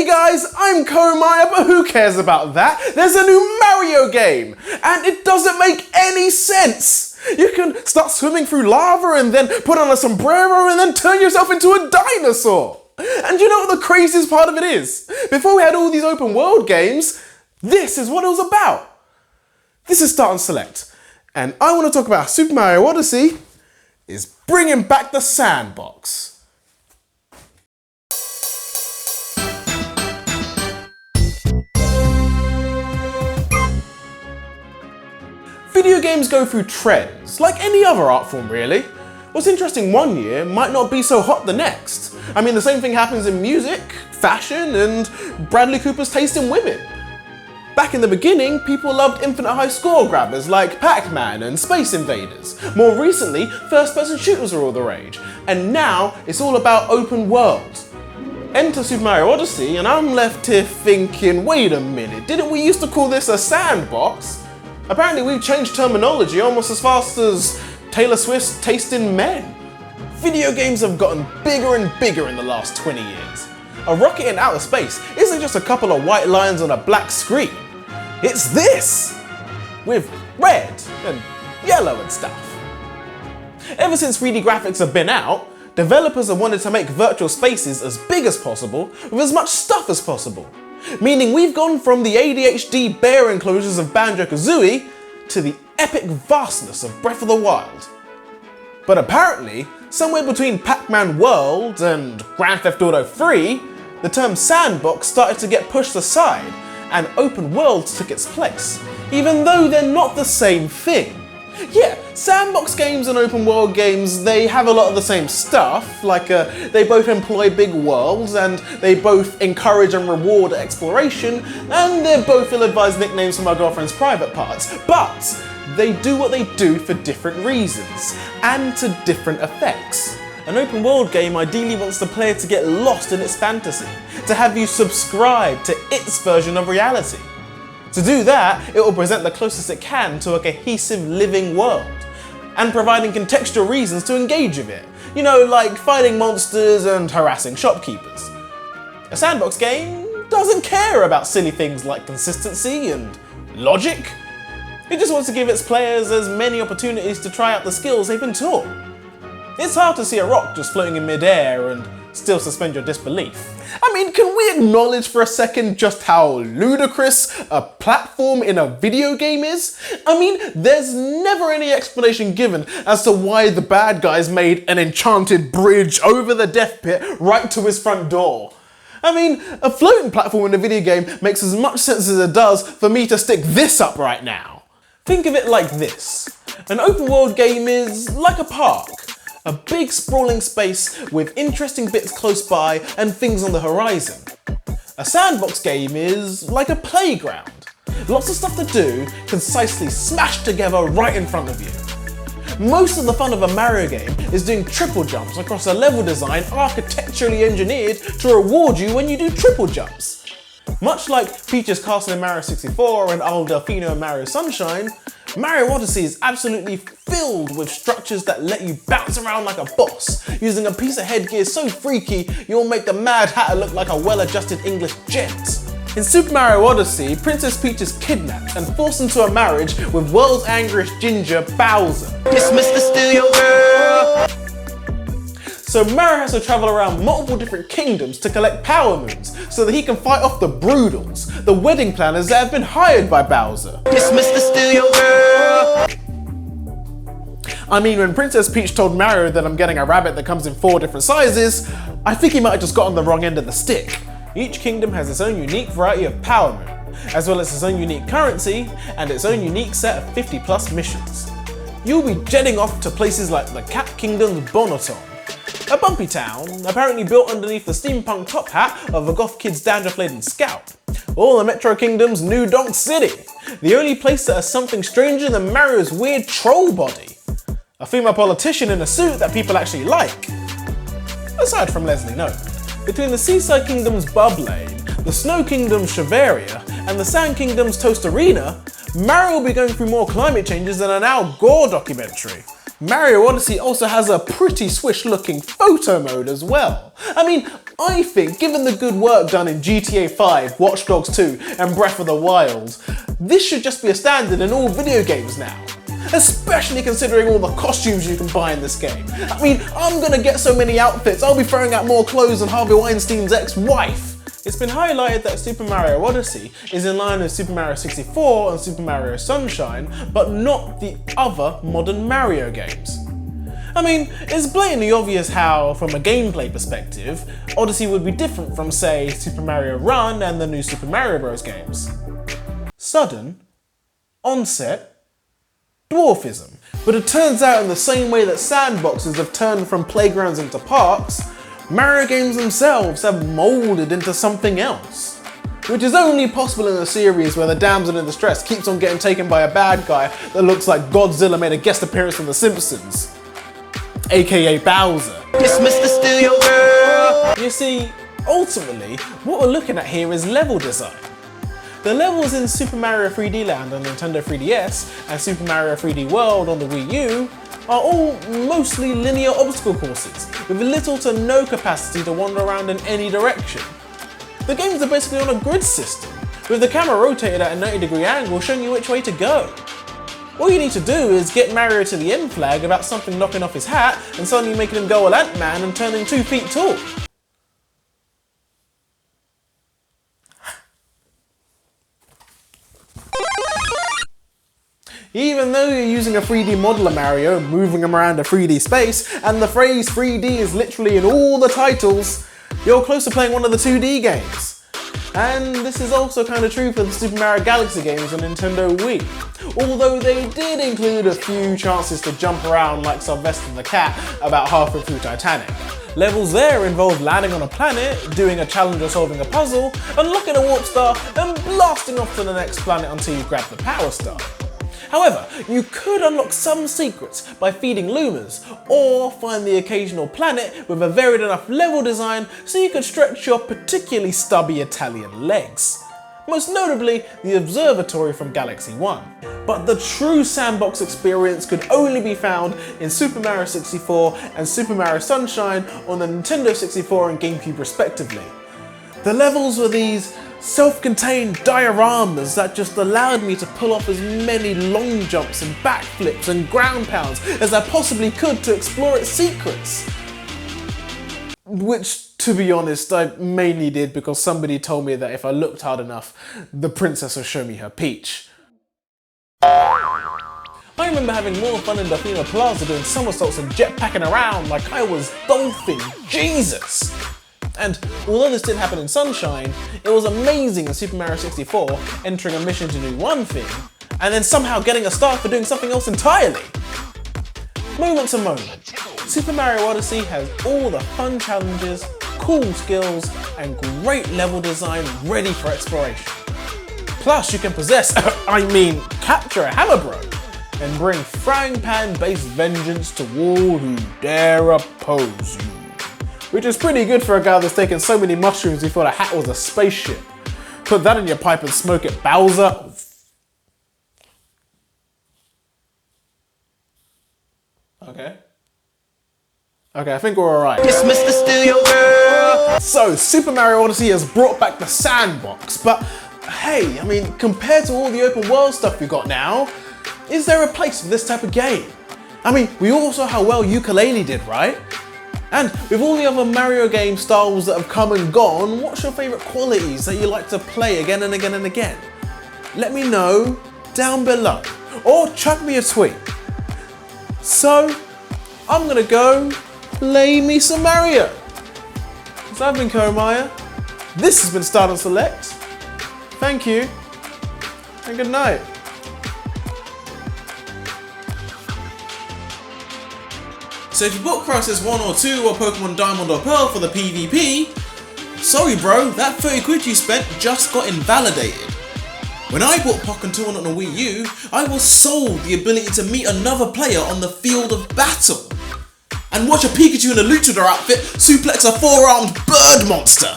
Hey guys, I'm Comire, but who cares about that? There's a new Mario game, and it doesn't make any sense. You can start swimming through lava and then put on a sombrero and then turn yourself into a dinosaur. And you know what the craziest part of it is? Before we had all these open world games, this is what it was about. This is Start and Select, and I want to talk about how Super Mario Odyssey is bringing back the Sandbox. Video games go through trends, like any other art form really. What's interesting one year might not be so hot the next. I mean, the same thing happens in music, fashion, and Bradley Cooper's taste in women. Back in the beginning, people loved infinite high score grabbers like Pac-Man and Space Invaders. More recently, first-person shooters are all the rage. And now, it's all about open world. Enter Super Mario Odyssey, and I'm left here thinking, wait a minute, didn't we used to call this a sandbox? Apparently we've changed terminology almost as fast as Taylor Swift's taste in men. Video games have gotten bigger and bigger in the last 20 years. A rocket in outer space isn't just a couple of white lines on a black screen. It's this! With red and yellow and stuff. Ever since 3D graphics have been out, developers have wanted to make virtual spaces as big as possible with as much stuff as possible. Meaning we've gone from the ADHD bear enclosures of Banjo-Kazooie to the epic vastness of Breath of the Wild. But apparently, somewhere between Pac-Man World and Grand Theft Auto 3, the term sandbox started to get pushed aside and open world took its place, even though they're not the same thing. Yeah, sandbox games and open world games, they have a lot of the same stuff, like they both employ big worlds and they both encourage and reward exploration, and they're both ill-advised nicknames for my girlfriend's private parts, but they do what they do for different reasons and to different effects. An open world game ideally wants the player to get lost in its fantasy, to have you subscribe to its version of reality. To do that, it will present the closest it can to a cohesive living world, and providing contextual reasons to engage with it. You know, like fighting monsters and harassing shopkeepers. A sandbox game doesn't care about silly things like consistency and logic. It just wants to give its players as many opportunities to try out the skills they've been taught. It's hard to see a rock just floating in midair and still suspend your disbelief. I mean, can we acknowledge for a second just how ludicrous a platform in a video game is? I mean, there's never any explanation given as to why the bad guys made an enchanted bridge over the death pit right to his front door. I mean, a floating platform in a video game makes as much sense as it does for me to stick this up right now. Think of it like this. An open world game is like a park. A big sprawling space with interesting bits close by and things on the horizon. A sandbox game is like a playground. Lots of stuff to do, concisely smashed together right in front of you. Most of the fun of a Mario game is doing triple jumps across a level design architecturally engineered to reward you when you do triple jumps. Much like Peach's Castle in Mario 64 and Isle Delfino in Mario Sunshine, Mario Odyssey is absolutely filled with structures that let you bounce around like a boss, using a piece of headgear so freaky you'll make the Mad Hatter look like a well-adjusted English gent. In Super Mario Odyssey, Princess Peach is kidnapped and forced into a marriage with world's angriest ginger, Bowser. Dismiss the steal your girl! So Mario has to travel around multiple different kingdoms to collect power moons so that he can fight off the Broodals, the wedding planners that have been hired by Bowser. Dismiss the steal your girl! I mean, when Princess Peach told Mario that I'm getting a rabbit that comes in 4 different sizes, I think he might have just got on the wrong end of the stick. Each kingdom has its own unique variety of power moon, as well as its own unique currency and its own unique set of 50+ missions. You'll be jetting off to places like the Cat Kingdom's Bonneton, a bumpy town, apparently built underneath the steampunk top hat of a goth kid's dandruff-laden scalp. Or the Metro Kingdom's New Donk City, the only place that has something stranger than Mario's weird troll body. A female politician in a suit that people actually like. Aside from Leslie Knope. Between the Seaside Kingdom's Bub Lane, the Snow Kingdom's Chavaria, and the Sand Kingdom's Toast Arena, Mario will be going through more climate changes than an Al Gore documentary. Mario Odyssey also has a pretty swish looking photo mode as well. I mean, I think, given the good work done in GTA 5, Watch Dogs 2 and Breath of the Wild, this should just be a standard in all video games now. Especially considering all the costumes you can buy in this game. I mean, I'm gonna get so many outfits, I'll be throwing out more clothes than Harvey Weinstein's ex-wife. It's been highlighted that Super Mario Odyssey is in line with Super Mario 64 and Super Mario Sunshine, but not the other modern Mario games. I mean, it's blatantly obvious how, from a gameplay perspective, Odyssey would be different from, say, Super Mario Run and the new Super Mario Bros. Games. Sudden onset dwarfism. But it turns out in the same way that sandboxes have turned from playgrounds into parks, Mario games themselves have moulded into something else. Which is only possible in a series where the damsel in distress keeps on getting taken by a bad guy that looks like Godzilla made a guest appearance from The Simpsons. AKA Bowser. Dismiss the steal your girl. You see, ultimately, what we're looking at here is level design. The levels in Super Mario 3D Land on Nintendo 3DS and Super Mario 3D World on the Wii U are all mostly linear obstacle courses, with little to no capacity to wander around in any direction. The games are basically on a grid system, with the camera rotated at a 90-degree angle showing you which way to go. All you need to do is get Mario to the end flag without something knocking off his hat and suddenly making him go all Ant-Man and turning 2 feet tall. Even though you're using a 3D model of Mario, moving him around a 3D space, and the phrase 3D is literally in all the titles, you're close to playing one of the 2D games. And this is also kind of true for the Super Mario Galaxy games on Nintendo Wii. Although they did include a few chances to jump around like Sylvester the Cat about halfway through Titanic. Levels there involve landing on a planet, doing a challenge or solving a puzzle, unlocking a warp star, and blasting off to the next planet until you grab the power star. However, you could unlock some secrets by feeding Lumas, or find the occasional planet with a varied enough level design so you could stretch your particularly stubby Italian legs. Most notably, the observatory from Galaxy 1. But the true sandbox experience could only be found in Super Mario 64 and Super Mario Sunshine on the Nintendo 64 and GameCube respectively. The levels were these self-contained dioramas that just allowed me to pull off as many long jumps and backflips and ground pounds as I possibly could to explore its secrets. Which, to be honest, I mainly did because somebody told me that if I looked hard enough, the princess would show me her peach. I remember having more fun in Delfino Plaza doing somersaults and jetpacking around like I was Dolphin Jesus. And although this didn't happen in Sunshine, it was amazing in Super Mario 64 entering a mission to do one thing, and then somehow getting a star for doing something else entirely. Moment to moment, Super Mario Odyssey has all the fun challenges, cool skills, and great level design ready for exploration. Plus you can capture a hammer bro, and bring frying pan based vengeance to all who dare oppose you. Which is pretty good for a guy that's taken so many mushrooms he thought a hat was a spaceship. Put that in your pipe and smoke it, Bowser. Okay, I think we're alright. Dismiss the steal your girl. So, Super Mario Odyssey has brought back the sandbox, but hey, I mean, compared to all the open world stuff we got now, is there a place for this type of game? I mean, we all saw how well Ukulele did, right? And with all the other Mario game styles that have come and gone, what's your favourite qualities that you like to play again and again and again? Let me know down below, or chuck me a tweet. So, I'm gonna go play me some Mario. So I've been Comire, this has been Start and Select. Thank you, and good night. So if you bought Crisis 1 or 2 or Pokemon Diamond or Pearl for the PvP, sorry bro, that 30 quid you spent just got invalidated. When I bought Pokken 2 on the Wii U, I was sold the ability to meet another player on the field of battle and watch a Pikachu in a luchador outfit suplex a 4-armed bird monster.